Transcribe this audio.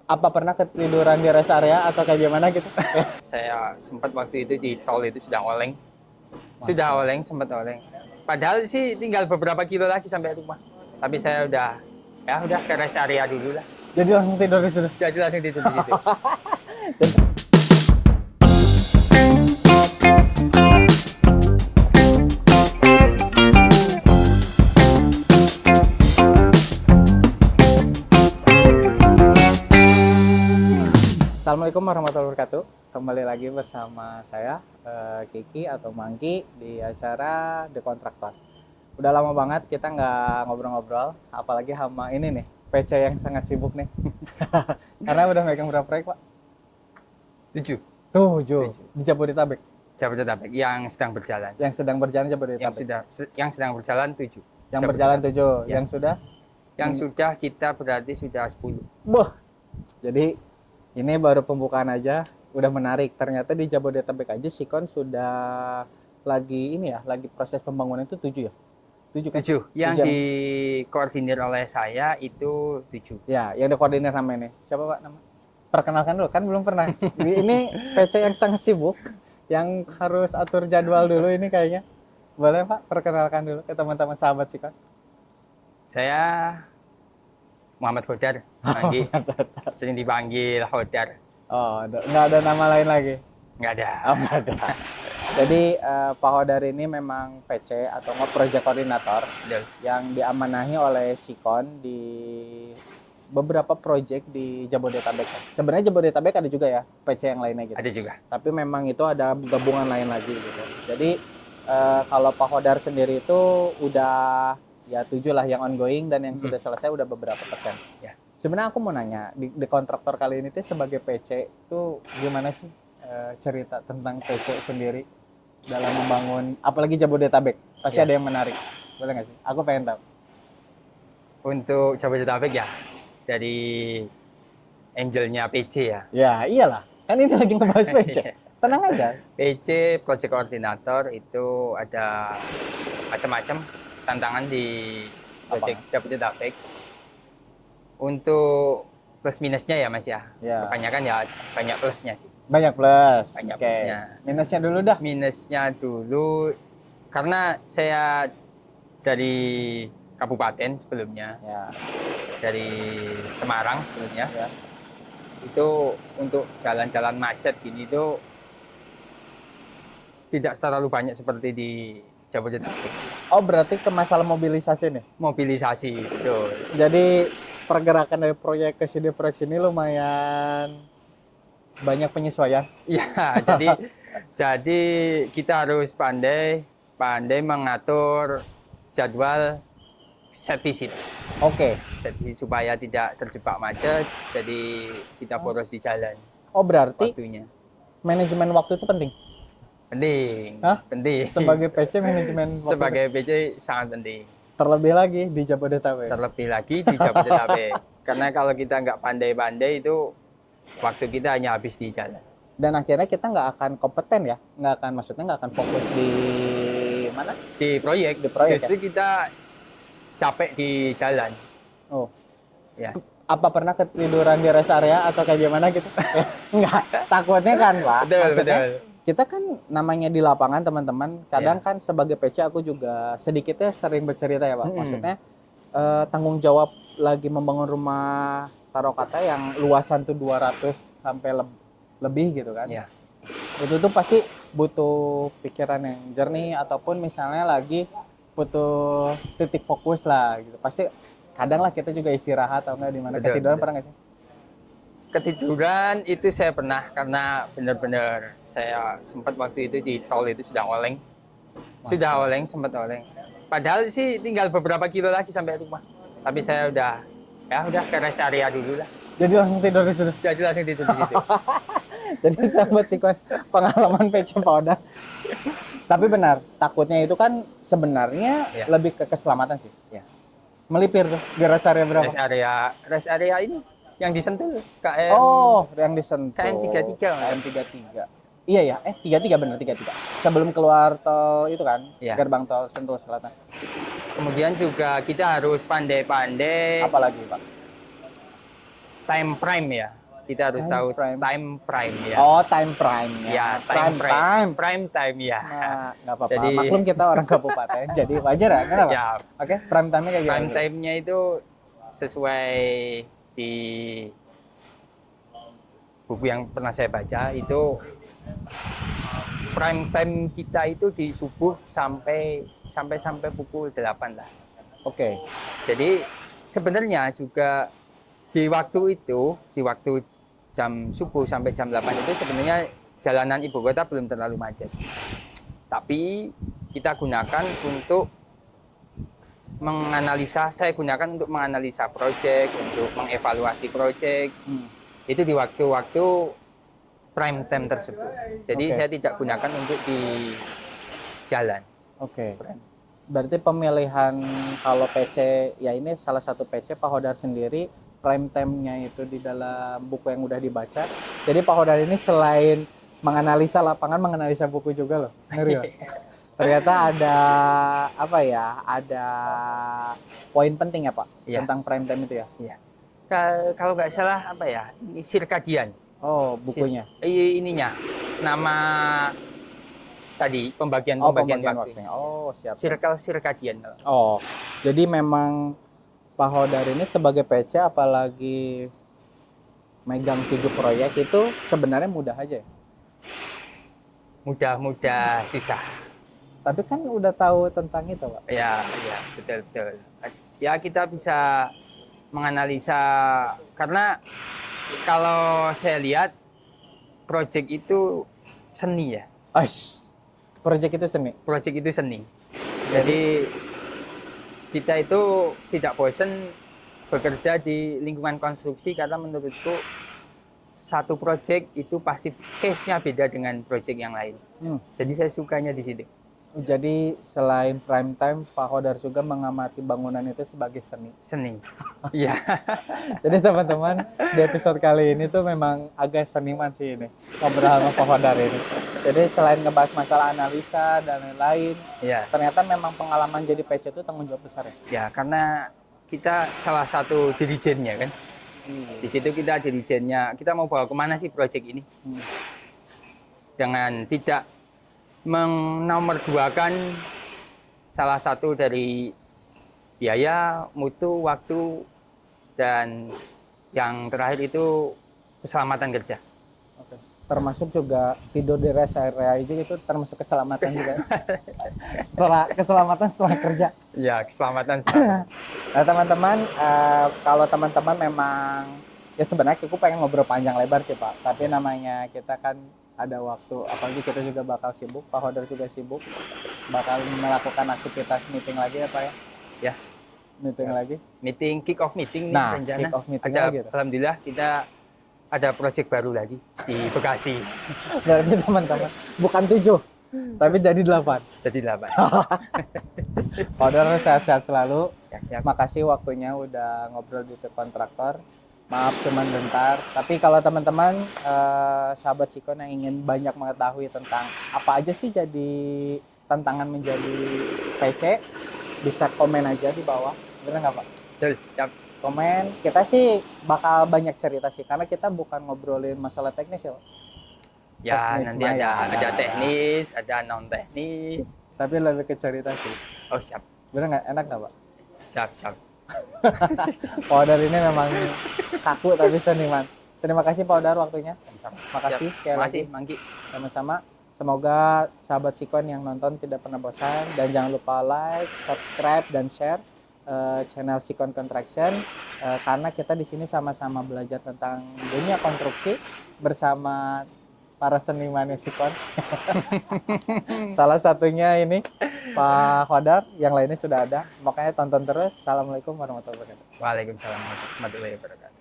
Apa pernah ketiduran di rest area atau kayak gimana gitu? Saya sempat waktu itu di tol itu sudah oleng. Sudah Masa? oleng, sempat oleng. Padahal sih tinggal beberapa kilo lagi sampai rumah. Tapi saya udah ke rest area dulu lah. Jadi langsung tidur di situ. Jadi langsung tidur di situ. Assalamualaikum warahmatullahi wabarakatuh. Kembali lagi bersama saya Kiki atau Mangki di acara The Kontraktor. Udah lama banget kita nggak ngobrol-ngobrol, apalagi sama ini nih PC yang sangat sibuk nih. Karena udah megang berapa proyek, Pak? 7. 7 di Jabodetabek. Jabodetabek yang sedang berjalan. Yang sedang berjalan Yang Jabodetabek. sedang berjalan 7. Yang berjalan 7, Ya. yang sudah. Yang sudah kita berarti sudah 10. Boh. Jadi ini baru pembukaan aja, udah menarik. Ternyata di Jabodetabek aja Sikon sudah lagi ini ya, lagi proses pembangunan itu 7 ya? 7 kan? 7. Yang 7 dikoordinir oleh saya itu 7. ya, yang dikoordinir sama ini. Siapa Pak nama? Perkenalkan dulu, kan belum pernah. Ini PC yang sangat sibuk, yang harus atur jadwal dulu ini kayaknya. Boleh Pak, perkenalkan dulu ke teman-teman sahabat Sikon. Saya Muhammad Hodar, Manggi. Sering dipanggil Hodar. Oh, nggak ada nama lain lagi? Nggak ada. Oh, nggak ada. Jadi Pak Hodar ini memang PC atau project koordinator Betul. yang diamanahi oleh Sikon di beberapa project di Jabodetabek. Sebenarnya Jabodetabek ada juga ya PC yang lainnya gitu. Ada juga. Tapi memang itu ada gabungan lain lagi gitu. Jadi kalau Pak Hodar sendiri itu udah ya 7 lah yang ongoing dan yang sudah selesai udah beberapa persen. Ya. Sebenarnya aku mau nanya di kontraktor kali ini tuh sebagai PC itu gimana sih cerita tentang PC sendiri dalam membangun apalagi Jabodetabek? Pasti Ya. ada yang menarik. Boleh nggak sih? Aku pengen tahu. Untuk Jabodetabek ya, dari angelnya PC ya. Ya, iyalah. Kan ini lagi ngebahas PC. Tenang aja. PC Project Coordinator itu ada macam-macam tantangan di Project Jabodetabek. Untuk plus minusnya ya Mas ya. Ya. Kebanyakan ya banyak plusnya sih. Banyak plus. Banyak Oke. plusnya. Minusnya dulu dah. Minusnya dulu karena saya dari kabupaten sebelumnya, Ya. dari Semarang sebelumnya, Ya. itu untuk jalan-jalan macet gini itu tidak terlalu banyak seperti di Jabodetabek. Oh, berarti ke masalah mobilisasi nih. Mobilisasi itu. Jadi pergerakan dari proyek ke sini lumayan banyak penyesuaian. Ya, jadi kita harus pandai mengatur jadwal set visit. Oke. Set visit supaya tidak terjebak macet, jadi kita boros di jalan Oh, berarti waktunya. manajemen waktu itu penting. Penting. Hah? Penting. Sebagai PC manajemen waktu Sebagai PC sangat penting. terlebih lagi di Jabodetabek. Terlebih lagi di Jabodetabek. Karena kalau kita nggak pandai-pandai itu waktu kita hanya habis di jalan. Dan akhirnya kita nggak akan kompeten ya, nggak akan fokus di mana? Di proyek, Di proyek, justru kita capek di jalan. Oh, Ya. apa pernah ketiduran di rest area atau kayak gimana gitu? Enggak, takutnya kan Pak. Betul, Maksudnya, betul. kita kan namanya di lapangan teman-teman, kadang kan sebagai PC aku juga sedikitnya sering bercerita ya Pak. Maksudnya tanggung jawab lagi membangun rumah taruh kata yang luasan tuh 200 sampai lebih gitu kan. Ya. Itu tuh pasti butuh pikiran yang jernih ataupun misalnya lagi butuh titik fokus lah gitu. Pasti kadang lah kita juga istirahat atau enggak di mana Betul, ketiduran betul. pernah nggak sih? Ketiduran itu saya pernah karena benar-benar saya sempat waktu itu di tol itu sudah oleng. Sudah oleng, sempat oleng. Padahal sih tinggal beberapa kilo lagi sampai rumah. Tapi saya udah ke rest area dulu lah. Jadi langsung tidur di situ. Jadi langsung tidur di situ. Jadi sahabat Sikon pengalaman PC Powder. Tapi benar, takutnya itu kan sebenarnya Ya. lebih ke keselamatan sih. Ya. Melipir tuh di rest area berapa? Rest area ini yang disentul KM. Oh, yang disentuh. KM 33. KM 33. Iya ya, 33 benar 33. Sebelum keluar tol itu kan, Iya. gerbang tol Sentul Selatan. Kemudian juga kita harus pandai-pandai Apalagi Pak? time prime ya. Kita harus Time tahu frame. time prime ya. Oh, time prime-nya. Ya, prime time. Prime time ya. Nah, nggak apa-apa. Jadi- Maklum kita orang kabupaten, jadi wajar ya, kenapa? Ya, Oke, prime time-nya kayak gimana? prime time-nya itu sesuai di buku yang pernah saya baca itu prime time kita itu di subuh sampai pukul 8 lah. Oke. Jadi sebenarnya juga di waktu jam subuh sampai jam 8 itu sebenarnya jalanan ibu kota belum terlalu macet. Tapi kita gunakan untuk saya gunakan untuk menganalisa proyek, untuk mengevaluasi proyek. Itu di waktu-waktu prime time tersebut. Jadi Oke. saya tidak gunakan untuk di jalan. Oke. Berarti pemilihan kalau PC, ya ini salah satu PC Pak Hodar sendiri, prime time-nya itu di dalam buku yang udah dibaca. Jadi Pak Hodar ini selain menganalisa lapangan, menganalisa buku juga loh. Ngeri loh. Ternyata ada apa ya? Ada poin penting ya Pak Iya. tentang prime time itu ya. Iya. Kalau nggak salah apa ya? Ini sirkadian. Oh, bukunya. Ininya nama tadi pembagian Oh, waktu. waktunya. Oh, siap. Circle sirkadian. Oh, jadi memang Pak Hodar ini sebagai PC apalagi megang 7 proyek itu sebenarnya mudah aja ya. Mudah susah. Tapi kan udah tahu tentang itu, Pak. Ya, betul. Ya kita bisa menganalisa karena kalau saya lihat proyek itu seni ya. Aish, proyek itu seni. Proyek itu seni. Jadi kita itu tidak bosan bekerja di lingkungan konstruksi karena menurutku satu proyek itu pasti case-nya beda dengan proyek yang lain. Jadi saya sukanya di situ. Jadi selain prime time, Pak Hodar juga mengamati bangunan itu sebagai seni. Seni. Iya. Jadi teman-teman, di episode kali ini tuh memang agak seniman sih ini, ngobrol sama Pak Hodar ini. Jadi selain ngebahas masalah analisa dan lain-lain, Iya. ternyata memang pengalaman jadi PC itu tanggung jawab besar ya. Ya, karena kita salah satu dirijennya kan. Di situ kita dirijennya, kita mau bawa kemana sih proyek ini? Dengan tidak menomorduakan salah satu dari biaya, mutu, waktu, dan yang terakhir itu keselamatan kerja. Oke. Termasuk juga tidur di rest area aja itu termasuk keselamatan juga. Keselamatan setelah kerja. Ya, keselamatan. Nah teman-teman, kalau teman-teman memang ya sebenarnya aku pengen ngobrol panjang lebar sih Pak. Tapi namanya kita kan ada waktu, apalagi kita juga bakal sibuk, Pak Hodar juga sibuk, bakal melakukan aktivitas meeting lagi ya Pak ya? Ya. Meeting lagi? Meeting, kick off meeting nih Nah, rencana. kick off meeting Ada, lagi tuh. alhamdulillah kita ada proyek baru lagi di Bekasi. Berarti teman-teman, bukan 7, tapi jadi 8. Jadi 8. Pak Hodar sehat-sehat selalu. Ya, siap. Makasih waktunya udah ngobrol di The Kontraktor. Maaf cuman bentar. Tapi kalau teman-teman sahabat Sikon yang ingin banyak mengetahui tentang apa aja sih jadi tantangan menjadi PC, bisa komen aja di bawah. Bener nggak Pak? Betul, siap. Komen. Kita sih bakal banyak cerita sih karena kita bukan ngobrolin masalah teknis ya Pak. Ya, Teknis nanti mah ya, ada teknis, ada non teknis. Tapi lebih ke cerita sih. Oh, siap. Bener nggak? Enak nggak Pak? Siap. Pak Hodar ini memang kaku tapi seniman. Terima kasih Pak Hodar waktunya. Makasih sekali lagi. Makasih, Mangki. Sama-sama. Semoga sahabat Sikon yang nonton tidak pernah bosan dan jangan lupa like, subscribe dan share channel Sikon Construction karena kita di sini sama-sama belajar tentang dunia konstruksi bersama para seniman Sikon. Salah satunya ini Pak Hodar, yang lainnya sudah ada. Makanya tonton terus. Assalamualaikum warahmatullahi wabarakatuh. Waalaikumsalam warahmatullahi wabarakatuh.